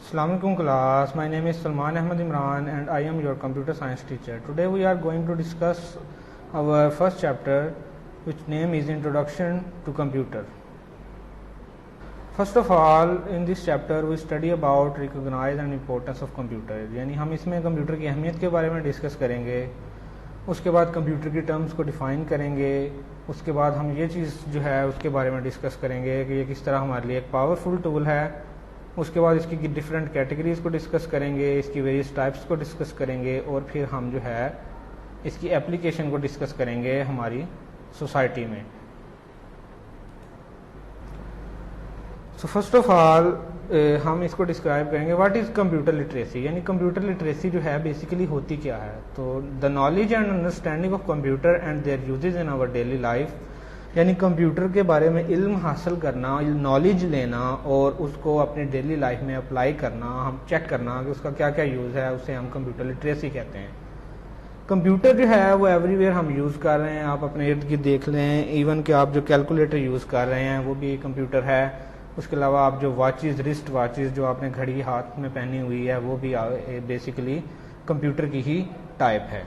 Assalamualaikum class, my name is Salman Ahmed Imran and I am your computer science teacher. Today we are going to discuss our first chapter, which name is Introduction to Computer. First of all, in this chapter we study about recognize and importance of computer. यानी हम इसमें computer की अहमियत के बारे में discuss करेंगे, उसके बाद कंप्यूटर की टर्म्स को डिफ़ाइन करेंगे, उसके बाद हम ये चीज़ जो है उसके बारे में डिस्कस करेंगे कि ये किस तरह हमारे लिए एक पावरफुल टूल है। उसके बाद इसकी डिफरेंट कैटेगरीज को डिस्कस करेंगे, इसकी वेरियस टाइप्स को डिस्कस करेंगे और फिर हम जो है इसकी एप्लीकेशन को डिस्कस करेंगे हमारी सोसाइटी में। सो फर्स्ट ऑफ ऑल हम इसको डिस्क्राइब करेंगे व्हाट इज़ कंप्यूटर लिटरेसी। यानी कंप्यूटर लिटरेसी जो है बेसिकली होती क्या है। तो the knowledge and understanding of computer and their uses in our daily life, यानी कंप्यूटर के बारे में इल्म हासिल करना, नॉलेज लेना और उसको अपने डेली लाइफ में अप्लाई करना, हम चेक करना कि उसका क्या क्या यूज़ है, उसे हम कंप्यूटर लिटरेसी कहते हैं। कंप्यूटर जो है वो एवरीवेयर हम यूज़ कर रहे हैं, आप अपने इर्द गिर्द देख लें, इवन कि आप जो कैलकुलेटर यूज़ कर रहे हैं वो भी कंप्यूटर है। उसके अलावा आप जो वॉचेज़, रिस्ट वॉचेज़ जो आपने घड़ी हाथ में पहनी हुई है वो भी बेसिकली कंप्यूटर की ही टाइप है।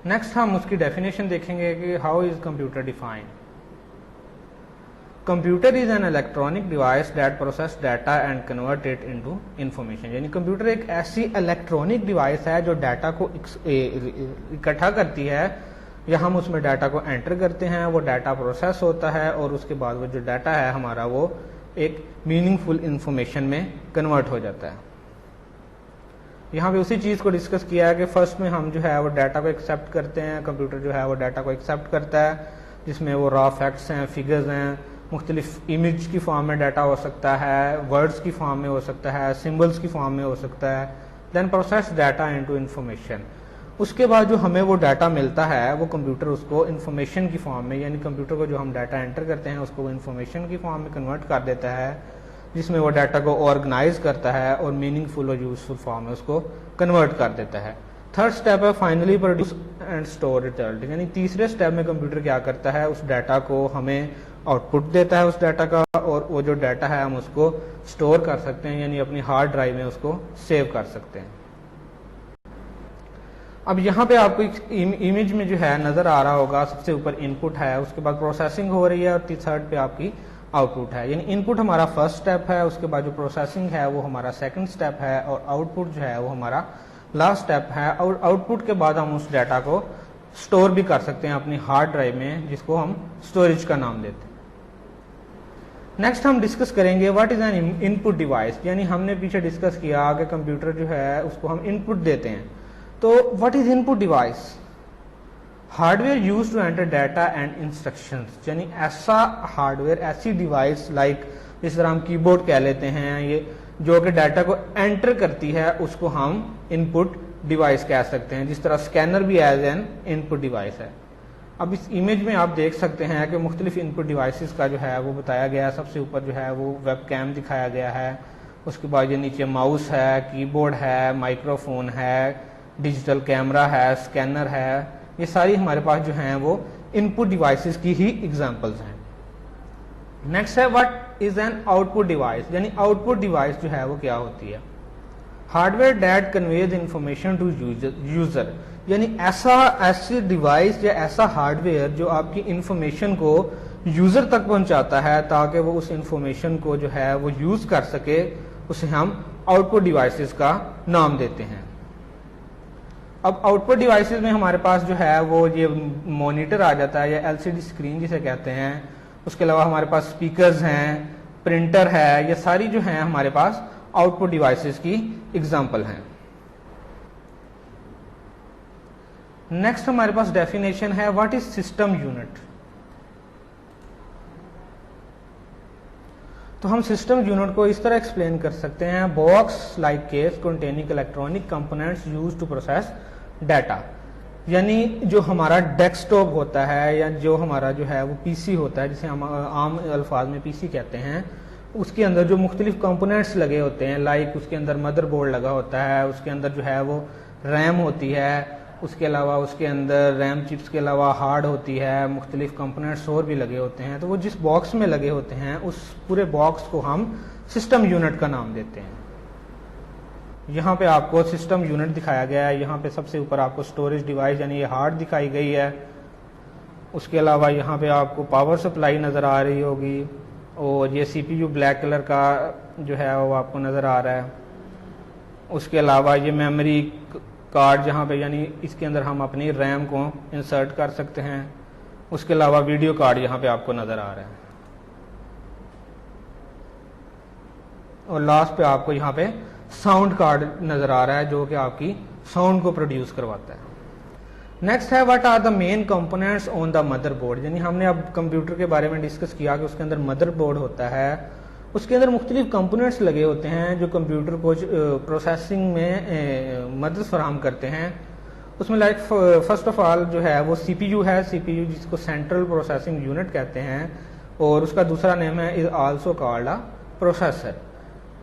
नेक्स्ट हम उसकी डेफिनेशन देखेंगे कि how is computer defined. Computer is an electronic device that process data and convert it into information. यानी कंप्यूटर एक ऐसी इलेक्ट्रॉनिक डिवाइस है जो डाटा को इकट्ठा करती है या हम उसमें डाटा को एंटर करते हैं, वो डाटा प्रोसेस होता है और उसके बाद वो जो डाटा है हमारा वो एक मीनिंगफुल इंफॉर्मेशन में कन्वर्ट हो जाता है। यहाँ पे उसी चीज़ को डिस्कस किया है कि फर्स्ट में हम जो है वो डाटा को एक्सेप्ट करते हैं, कंप्यूटर जो है वो डाटा को एक्सेप्ट करता है जिसमें वो रॉ फैक्ट्स हैं, फिगर्स हैं, मुख्तलिफ इमेज की फॉर्म में डाटा हो सकता है, वर्ड्स की फॉर्म में हो सकता है, सिम्बल्स की फॉर्म में हो सकता है। Then process data into information. उसके बाद जो हमें वो डाटा मिलता है वो कंप्यूटर उसको इन्फॉर्मेशन की फॉर्म में, यानी कंप्यूटर को जो हम डाटा एंटर करते हैं उसको वो इन्फॉर्मेशन की फॉर्म में कन्वर्ट कर देता है, जिसमें वो डाटा को ऑर्गेनाइज करता है और मीनिंगफुल और यूजफुल फॉर्म में उसको कन्वर्ट कर देता है। थर्ड स्टेप है finally produce and store result. यानी तीसरे स्टेप में कंप्यूटर क्या करता है, उस डाटा को हमें आउटपुट देता है उस डाटा का, और वो जो डाटा है हम उसको स्टोर कर सकते हैं, यानी अपनी हार्ड ड्राइव में उसको सेव कर सकते हैं। अब यहाँ पे आपको इमेज में जो है नजर आ रहा होगा, सबसे ऊपर इनपुट है, उसके बाद प्रोसेसिंग हो रही है और थर्ड पे आपकी आउटपुट है। यानी इनपुट हमारा फर्स्ट स्टेप है, उसके बाद जो प्रोसेसिंग है वो हमारा सेकंड स्टेप है और आउटपुट जो है वो हमारा लास्ट स्टेप है। और आउटपुट के बाद हम उस डाटा को स्टोर भी कर सकते हैं अपनी हार्ड ड्राइव में, जिसको हम स्टोरेज का नाम देते हैं। नेक्स्ट हम डिस्कस करेंगे what is N input device. यानी हमने पीछे डिस्कस किया कि कंप्यूटर जो है उसको हम इनपुट देते हैं, तो what is input device. Hardware use to enter data and instructions. यानी ऐसा हार्डवेयर, ऐसी डिवाइस लाइक जिस तरह हम कीबोर्ड कह लेते हैं, ये जो कि डाटा को एंटर करती है उसको हम इनपुट डिवाइस कह सकते हैं। जिस तरह स्कैनर भी एज एन इनपुट डिवाइस है। अब इस इमेज में आप देख सकते हैं कि मुख्तलिफ इनपुट डिवाइसेस का जो है वो बताया गया है। सबसे ऊपर जो है वो वेब कैम दिखाया गया है, उसके बाद ये नीचे माउस है, कीबोर्ड है, माइक्रोफोन है, डिजिटल कैमरा है, स्कैनर है। ये सारी हमारे पास जो हैं वो इनपुट डिवाइसेस की ही एग्जांपल्स हैं। नेक्स्ट है what is an output device. यानी आउटपुट डिवाइस जो है वो क्या होती है। Hardware that conveys information to user. यानी ऐसी डिवाइस या ऐसा हार्डवेयर जो आपकी इंफॉर्मेशन को यूजर तक पहुंचाता है ताकि वो उस इंफॉर्मेशन को जो है वो यूज कर सके, उसे हम आउटपुट डिवाइसेस का नाम देते हैं। अब आउटपुट डिवाइसेस में हमारे पास जो है वो ये मॉनिटर आ जाता है या एलसीडी स्क्रीन जिसे कहते हैं। उसके अलावा हमारे पास स्पीकर्स हैं, प्रिंटर है, ये सारी जो हैं हमारे पास आउटपुट डिवाइसेस की एग्जांपल हैं। नेक्स्ट हमारे पास डेफिनेशन है व्हाट इज सिस्टम यूनिट। तो हम सिस्टम यूनिट को इस तरह एक्सप्लेन कर सकते हैं, box like case containing electronic components used to process data. यानी जो हमारा डेस्कटॉप होता है या जो हमारा जो है वो पीसी होता है, जिसे हम आम अल्फाज में पीसी कहते हैं, उसके अंदर जो मुख्तलिफ कंपोनेंट्स लगे होते हैं, लाइक उसके अंदर मदरबोर्ड लगा होता है, उसके अंदर जो है वो रैम होती है, उसके अलावा उसके अंदर रैम चिप्स के अलावा हार्ड होती है, मुख्तलिफ कंपोनेंट्स और भी लगे होते हैं। तो वो जिस बॉक्स में लगे होते हैं उस पूरे बॉक्स को हम सिस्टम यूनिट का नाम देते हैं। यहाँ पे आपको सिस्टम यूनिट दिखाया गया है, यहाँ पे सबसे ऊपर आपको स्टोरेज डिवाइस यानी ये हार्ड दिखाई गई है। उसके अलावा यहाँ पे आपको पावर सप्लाई नज़र आ रही होगी और ये सीपीयू ब्लैक कलर का जो है वो आपको नज़र आ रहा है। उसके अलावा ये मेमोरी कार्ड जहाँ पे यानी इसके अंदर हम अपनी रैम को इंसर्ट कर सकते हैं। उसके अलावा वीडियो कार्ड यहाँ पे आपको नज़र आ रहा है और लास्ट पे आपको यहाँ पे साउंड कार्ड नज़र आ रहा है जो कि आपकी साउंड को प्रोड्यूस करवाता है। नेक्स्ट है what are the main components on the motherboard, यानी हमने अब कंप्यूटर के बारे में डिस्कस किया कि उसके अंदर मदरबोर्ड होता है, उसके अंदर मुख्तलिफ कंपोनेंट्स लगे होते हैं जो कंप्यूटर को प्रोसेसिंग में मदद फराहम करते हैं। उसमें लाइक फर्स्ट ऑफ ऑल जो है वो सीपीयू है, सीपीयू जिसको सेंट्रल प्रोसेसिंग यूनिट कहते हैं और उसका दूसरा नेम है is also called a processor.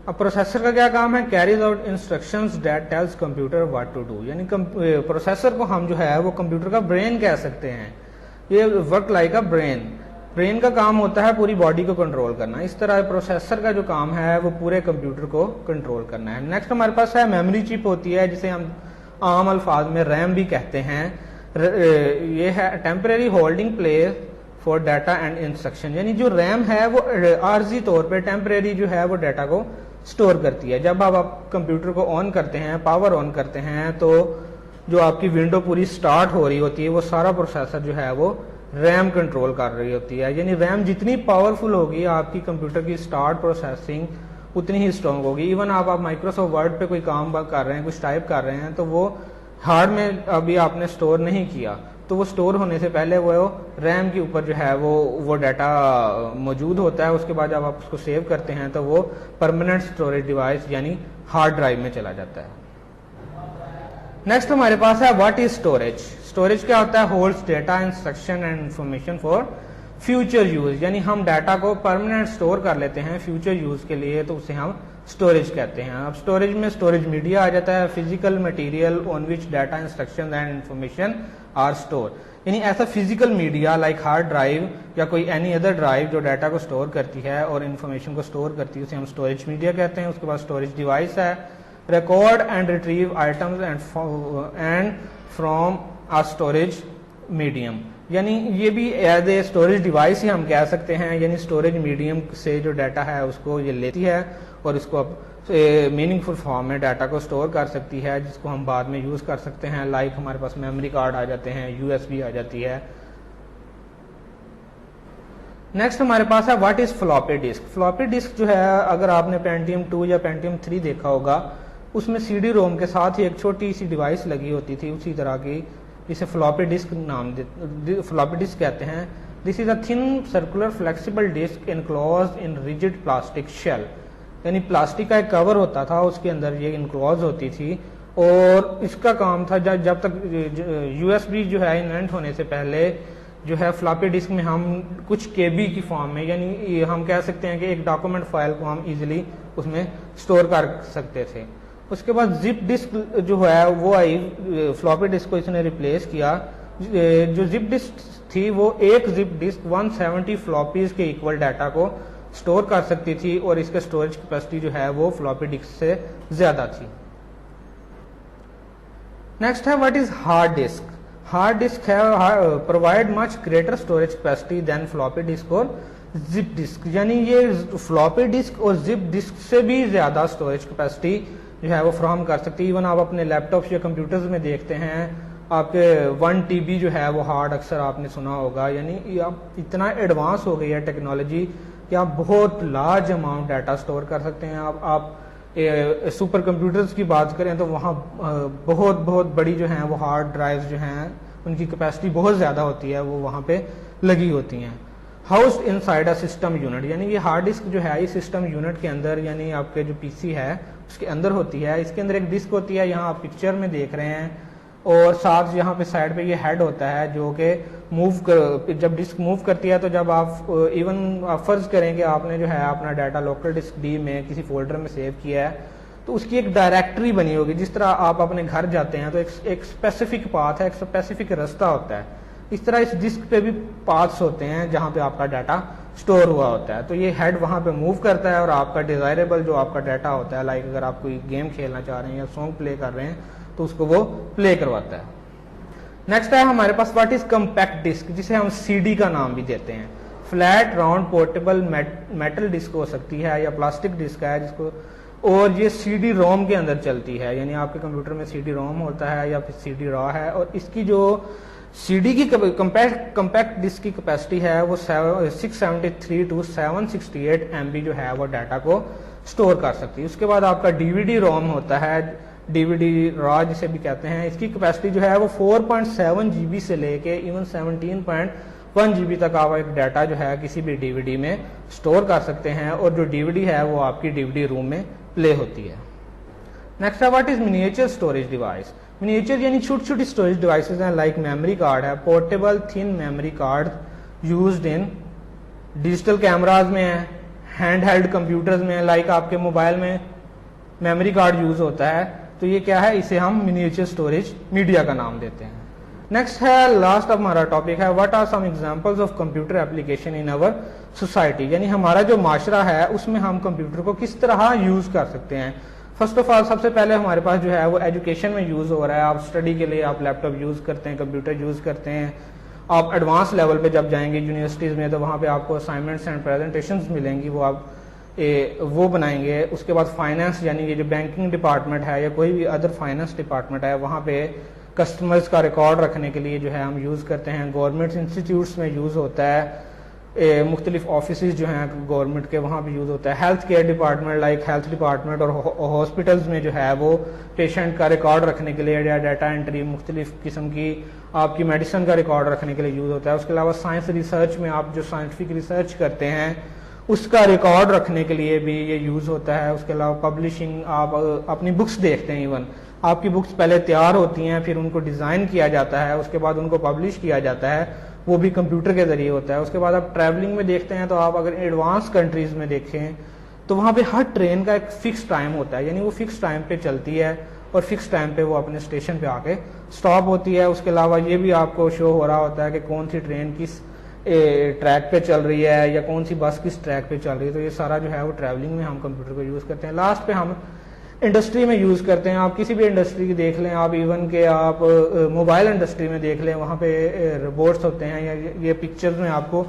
अब प्रोसेसर का क्या काम है, carries out instructions that tells computer what to do, यानी प्रोसेसर को हम जो है वो कंप्यूटर का ब्रेन कह सकते हैं। ये work like a brain, brain का काम होता है पूरी बॉडी को कंट्रोल करना, इस तरह प्रोसेसर का जो काम है वो पूरे कंप्यूटर को कंट्रोल करना है। नेक्स्ट हमारे पास है मेमोरी चिप होती है जिसे हम आम अल्फाज में रैम भी कहते हैं। ये है temporary holding place for data and instruction, यानी जो रैम है वो आर्जी तौर पे टेम्परेरी जो है वो डाटा को स्टोर करती है। जब आप कंप्यूटर को ऑन करते हैं, पावर ऑन करते हैं, तो जो आपकी विंडो पूरी स्टार्ट हो रही होती है वो सारा प्रोसेसर जो है वो रैम कंट्रोल कर रही होती है। यानी रैम जितनी पावरफुल होगी आपकी कंप्यूटर की स्टार्ट प्रोसेसिंग उतनी ही स्ट्रांग होगी। इवन आप माइक्रोसॉफ्ट वर्ड पे कोई काम कर रहे हैं, कुछ टाइप कर रहे हैं, तो वो हार्ड में अभी आपने स्टोर नहीं किया तो वो स्टोर होने से पहले वो रैम के ऊपर जो है वो डाटा मौजूद होता है। उसके बाद जब आप उसको सेव करते हैं तो वो परमानेंट स्टोरेज डिवाइस यानी हार्ड ड्राइव में चला जाता है। नेक्स्ट हमारे पास है व्हाट इज स्टोरेज। स्टोरेज क्या होता है, holds data, instruction and information for future use, यानी हम डाटा को परमानेंट स्टोर कर लेते हैं फ्यूचर यूज के लिए, तो उसे हम स्टोरेज कहते हैं। अब स्टोरेज में स्टोरेज मीडिया आ जाता है, physical material on which data, instruction and information are store, यानी ऐसा physical media like hard drive या कोई एनी अदर ड्राइव जो डाटा को स्टोर करती है और इन्फॉर्मेशन को स्टोर करती है उसे हम स्टोरेज मीडिया कहते हैं। उसके बाद स्टोरेज डिवाइस है, record and retrieve items and from a storage medium, यानी ये भी एज ए स्टोरेज डिवाइस ही हम कह सकते हैं। यानी स्टोरेज मीडियम से जो डाटा है उसको ये लेती है और इसको अब मीनिंगफुल फॉर्म में डाटा को स्टोर कर सकती है जिसको हम बाद में यूज कर सकते हैं। लाइक हमारे पास मेमोरी कार्ड आ जाते हैं, यूएसबी आ जाती है। नेक्स्ट हमारे पास है what is floppy disk. Floppy disk जो है अगर आपने पेंटियम 2 या पेंटियम 3 देखा होगा उसमें सीडी रोम के साथ ही एक छोटी सी डिवाइस लगी होती थी उसी तरह की, इसे फ्लॉपी डिस्क फ्लॉपी डिस्क कहते हैं। This is a thin circular flexible disk enclosed in rigid plastic shell, यानी प्लास्टिक का एक कवर होता था उसके अंदर ये इनक्लोज होती थी और इसका काम था जब तक यूएसबी जो है इन्वेंट होने से पहले जो है फ्लॉपी डिस्क में हम कुछ केबी की फॉर्म में, यानी हम कह सकते हैं कि एक डॉक्यूमेंट फाइल को हम इजीली उसमें स्टोर कर सकते थे। उसके बाद जिप डिस्क जो है वो आई, फ्लॉपी डिस्क को इसने रिप्लेस किया। जो जिप डिस्क थी वो एक जिप डिस्क 170 फ्लॉपीज के इक्वल डाटा को स्टोर कर सकती थी और इसके स्टोरेज कैपेसिटी जो है वो फ्लॉपी डिस्क से ज्यादा थी। नेक्स्ट है what is hard disk. Hard disk है provide much greater storage capacity than floppy disk और जिप डिस्क, यानी ये फ्लॉपी डिस्क और जिप डिस्क से भी ज्यादा स्टोरेज कैपेसिटी जो है वो फ्राहम कर सकती है। इवन आप अपने लैपटॉप्स या कंप्यूटर्स में देखते हैं आपके 1 TB जो है वो हार्ड अक्सर आपने सुना होगा, यानी आप इतना एडवांस हो गई है टेक्नोलॉजी कि आप बहुत लार्ज अमाउंट डाटा स्टोर कर सकते हैं। आप सुपर कंप्यूटर्स की बात करें तो वहाँ बहुत बड़ी जो हैं वो हार्ड ड्राइव्स जो हैं उनकी कैपेसिटी बहुत ज़्यादा होती है, वो वहाँ पे लगी होती हैं। Housed inside a system unit, यानी ये हार्ड डिस्क जो है इस सिस्टम यूनिट के अंदर, यानी आपके जो पीसी है उसके अंदर होती है। इसके अंदर एक डिस्क होती है, यहाँ आप पिक्चर में देख रहे हैं, और साथ यहाँ पे साइड पे ये हेड होता है जो कि जब डिस्क मूव करती है तो जब आप इवन आप फर्ज करें कि आपने जो है अपना डाटा लोकल डिस्क डी में किसी फोल्डर में सेव किया है तो उसकी एक डायरेक्टरी बनी होगी। जिस तरह आप अपने घर जाते हैं तो एक स्पेसिफिक पाथ है, एक स्पेसिफिक रास्ता होता है, इस तरह इस डिस्क पे भी पाथ्स होते हैं जहाँ पे आपका डाटा स्टोर हुआ होता है। तो ये हेड वहां पे मूव करता है और आपका डिजायरेबल जो आपका डाटा होता है, लाइक अगर आप कोई गेम खेलना चाह रहे हैं या सॉन्ग प्ले कर रहे हैं तो उसको वो प्ले करवाता है। नेक्स्ट है हमारे पास व्हाट इज कम्पैक्ट डिस्क, जिसे हम सीडी का नाम भी देते हैं। Flat round portable metal disk हो सकती है या प्लास्टिक डिस्क है जिसको, और ये सीडी रोम के अंदर चलती है, यानी आपके कंप्यूटर में सीडी रोम होता है या फिर सीडी रॉ है, और इसकी जो सीडी की कम्पैक्ट डिस्क की कैपेसिटी है वो 673 टू 768 MB जो है वो डाटा को स्टोर कर सकती है। उसके बाद आपका डीवीडी रोम होता है, डीवीडी रॉ जिसे भी कहते हैं, इसकी कैपेसिटी जो है वो 4.7 GB से लेके इवन 17.1 GB तक आप एक डाटा जो है किसी भी डीवीडी में स्टोर कर सकते हैं, और जो डीवीडी है वो आपकी डीवीडी रूम में प्ले होती है। नेक्स्ट है what is miniature storage device. Miniature यानी छोटी छोटी स्टोरेज डिवाइसेस हैं, लाइक मेमोरी कार्ड है, portable thin memory card used in digital cameras में है, हैंड हेल्ड कंप्यूटर्स में, लाइक आपके मोबाइल में मेमोरी कार्ड यूज होता है। तो ये क्या है, इसे हम मिनिएचर स्टोरेज मीडिया का नाम देते हैं। नेक्स्ट है लास्ट ऑफ हमारा टॉपिक है what are some examples of computer application in our society, यानी हमारा जो माशरा है उसमें हम कंप्यूटर को किस तरह यूज कर सकते हैं। फर्स्ट ऑफ ऑल सबसे पहले हमारे पास जो है वो एजुकेशन में यूज हो रहा है। आप स्टडी के लिए आप लैपटॉप यूज करते हैं, कंप्यूटर यूज करते हैं। आप एडवांस लेवल पे जब जाएंगे यूनिवर्सिटीज में तो वहाँ पे आपको असाइनमेंट्स एंड प्रेजेंटेशंस मिलेंगी, वो आप वो बनाएंगे। उसके बाद फाइनेंस यानी ये जो बैंकिंग डिपार्टमेंट है या कोई भी अदर फाइनेंस डिपार्टमेंट है, वहाँ पे कस्टमर्स का रिकॉर्ड रखने के लिए जो है हम यूज़ करते हैं। गवर्नमेंट इंस्टीट्यूट्स में यूज़ होता है, मुख्तलिफ ऑफिस जो हैं गवर्नमेंट के वहाँ भी यूज़ होता है। Health care department like health department और हॉस्पिटल्स में जो है वो पेशेंट का रिकॉर्ड रखने के लिए या डाटा एंट्री मुख्तलिफ किस्म की आपकी मेडिसिन का रिकॉर्ड रखने के लिए यूज़ होता है। उसके अलावा साइंस रिसर्च में आप जो साइंटिफिक रिसर्च करते हैं उसका रिकॉर्ड रखने के लिए भी ये यूज़ होता है। उसके अलावा पब्लिशिंग, आप अपनी बुक्स देखते हैं, इवन आपकी बुक्स पहले तैयार होती हैं, फिर उनको डिज़ाइन किया जाता है, उसके बाद उनको पब्लिश किया जाता है, वो भी कंप्यूटर के जरिए होता है। उसके बाद आप ट्रैवलिंग में देखते हैं तो आप अगर एडवांस कंट्रीज में देखें तो वहाँ पे हर ट्रेन का एक फिक्स टाइम होता है, यानी वो फिक्स टाइम पे चलती है और फिक्स टाइम पे वो अपने स्टेशन पे आके स्टॉप होती है। उसके अलावा ये भी आपको शो हो रहा होता है कि कौन सी ट्रेन किस ट्रैक पे चल रही है या कौन सी बस किस ट्रैक पे चल रही है। तो ये सारा जो है वो ट्रैवलिंग में हम कंप्यूटर को यूज़ करते हैं। लास्ट पे हम इंडस्ट्री में यूज़ करते हैं। आप किसी भी इंडस्ट्री की देख लें, आप इवन के आप मोबाइल इंडस्ट्री में देख लें, वहाँ पे रोबोट्स होते हैं, या ये पिक्चर्स में आपको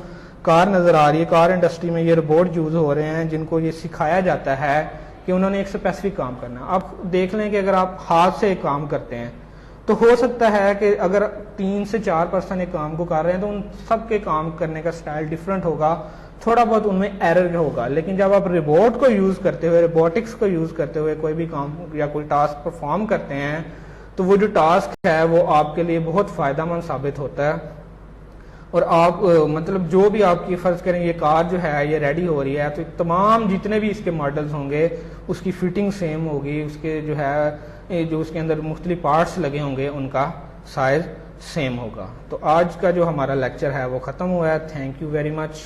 कार नज़र आ रही है। कार इंडस्ट्री में ये रोबोट यूज़ हो रहे हैं जिनको ये सिखाया जाता है कि उन्होंने एक स्पेसिफिक काम करना है। आप देख लें कि अगर आप हाथ से एक काम करते हैं तो हो सकता है कि अगर 3 से 4 पर्सन एक काम को कर रहे हैं तो उन सब के काम करने का स्टाइल डिफरेंट होगा, थोड़ा बहुत उनमें एरर होगा। लेकिन जब आप रोबोट को यूज करते हुए, रोबोटिक्स को यूज करते हुए कोई भी काम या कोई टास्क परफॉर्म करते हैं तो वो जो टास्क है वो आपके लिए बहुत फायदेमंद साबित होता है। और आप मतलब जो भी आपकी फर्ज करें ये कार जो है ये रेडी हो रही है तो तमाम जितने भी इसके मॉडल्स होंगे उसकी फिटिंग सेम होगी, उसके जो है जो उसके अंदर मुख्तलिफ पार्ट्स लगे होंगे उनका साइज सेम होगा। तो आज का जो हमारा लेक्चर है वो ख़त्म हुआ है। Thank you very much.